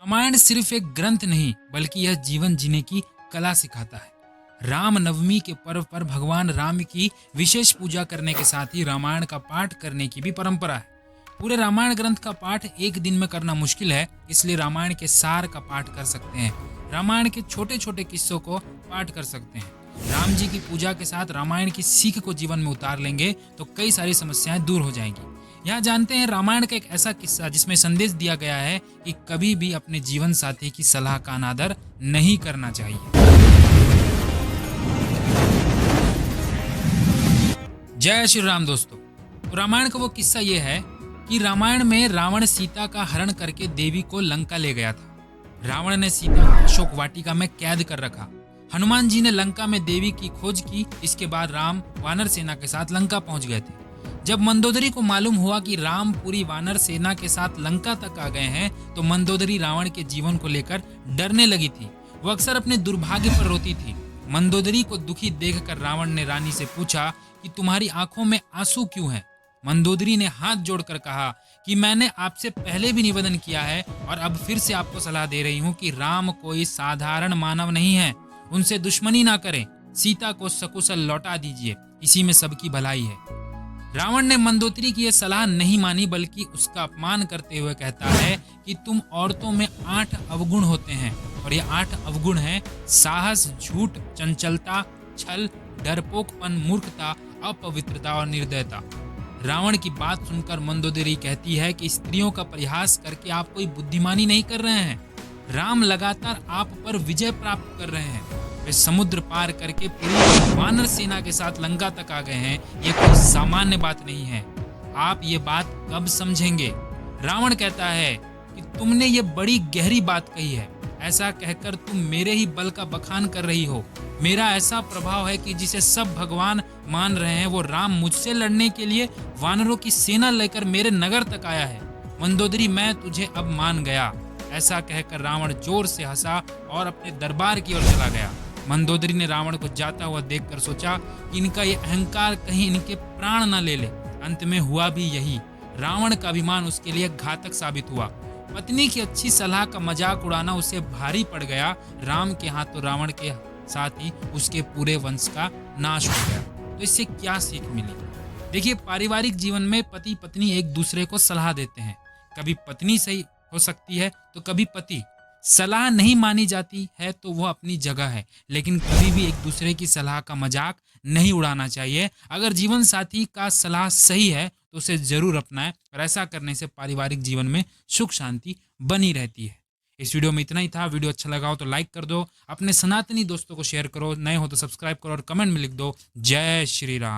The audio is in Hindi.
रामायण सिर्फ एक ग्रंथ नहीं बल्कि यह जीवन जीने की कला सिखाता है। राम नवमी के पर्व पर भगवान राम की विशेष पूजा करने के साथ ही रामायण का पाठ करने की भी परंपरा है। पूरे रामायण ग्रंथ का पाठ एक दिन में करना मुश्किल है, इसलिए रामायण के सार का पाठ कर सकते हैं। रामायण के छोटे छोटे किस्सों को पाठ कर सकते हैं। राम जी की पूजा के साथ रामायण की सीख को जीवन में उतार लेंगे तो कई सारी समस्याएं दूर हो जाएंगी। यहाँ जानते हैं रामायण का एक ऐसा किस्सा जिसमें संदेश दिया गया है कि कभी भी अपने जीवन साथी की सलाह का अनादर नहीं करना चाहिए। जय श्री राम दोस्तों। तो रामायण का वो किस्सा ये है कि रामायण में रावण सीता का हरण करके देवी को लंका ले गया था। रावण ने सीता को अशोक वाटिका में कैद कर रखा। हनुमान जी ने लंका में देवी की खोज की। इसके बाद राम वानर सेना के साथ लंका पहुंच गए थे। जब मंदोदरी को मालूम हुआ कि राम पूरी वानर सेना के साथ लंका तक आ गए हैं तो मंदोदरी रावण के जीवन को लेकर डरने लगी थी। वो अक्सर अपने दुर्भाग्य पर रोती थी। मंदोदरी को दुखी देखकर रावण ने रानी से पूछा कि तुम्हारी आंखों में आंसू क्यों हैं? मंदोदरी ने हाथ जोड़कर कहा कि मैंने आपसे पहले भी निवेदन किया है और अब फिर से आपको सलाह दे रही हूँ कि राम कोई साधारण मानव नहीं है। उनसे दुश्मनी ना करें, सीता को सकुशल लौटा दीजिए, इसी में सबकी भलाई है। रावण ने मंदोदरी की यह सलाह नहीं मानी बल्कि उसका अपमान करते हुए कहता है कि तुम औरतों में 8 अवगुण होते हैं और ये 8 अवगुण हैं साहस, झूठ, चंचलता, छल, डरपोकपन, मूर्खता, अपवित्रता और निर्दयता। रावण की बात सुनकर मंदोदरी कहती है कि स्त्रियों का परिहास करके आप कोई बुद्धिमानी नहीं कर रहे हैं। राम लगातार आप पर विजय प्राप्त कर रहे हैं। वे समुद्र पार करके पूरी वानर सेना के साथ लंका तक आ गए हैं। ये कोई सामान्य बात नहीं है। आप ये बात कब समझेंगे? रावण कहता है कि तुमने ये बड़ी गहरी बात कही है। ऐसा कहकर तुम मेरे ही बल का बखान कर रही हो। मेरा ऐसा प्रभाव है कि जिसे सब भगवान मान रहे हैं वो राम मुझसे लड़ने के लिए वानरों की सेना लेकर मेरे नगर तक आया है। मंदोदरी, मैं तुझे अब मान गया। ऐसा कहकर रावण जोर से हंसा और अपने दरबार की ओर चला गया। मंदोदरी ने रावण को जाता हुआ देखकर सोचा कि इनका ये अहंकार कहीं इनके प्राण न ले ले। अंत में हुआ भी यही। रावण का अभिमान उसके लिए घातक साबित हुआ। पत्नी की अच्छी सलाह का मजाक उड़ाना उसे भारी पड़ गया। राम के हाथों रावण के साथ ही उसके पूरे वंश का नाश हो गया। तो इससे क्या सीख मिली? देखिए, पारिवारिक जीवन में पति पत्नी एक दूसरे को सलाह देते हैं। कभी पत्नी सही हो सकती है तो कभी पति। सलाह नहीं मानी जाती है तो वह अपनी जगह है, लेकिन कभी भी एक दूसरे की सलाह का मजाक नहीं उड़ाना चाहिए। अगर जीवन साथी का सलाह सही है तो उसे जरूर अपनाएं और ऐसा करने से पारिवारिक जीवन में सुख शांति बनी रहती है। इस वीडियो में इतना ही था। वीडियो अच्छा लगा हो तो लाइक कर दो, अपने सनातनी दोस्तों को शेयर करो, नए हो तो सब्सक्राइब करो और कमेंट में लिख दो जय श्री राम।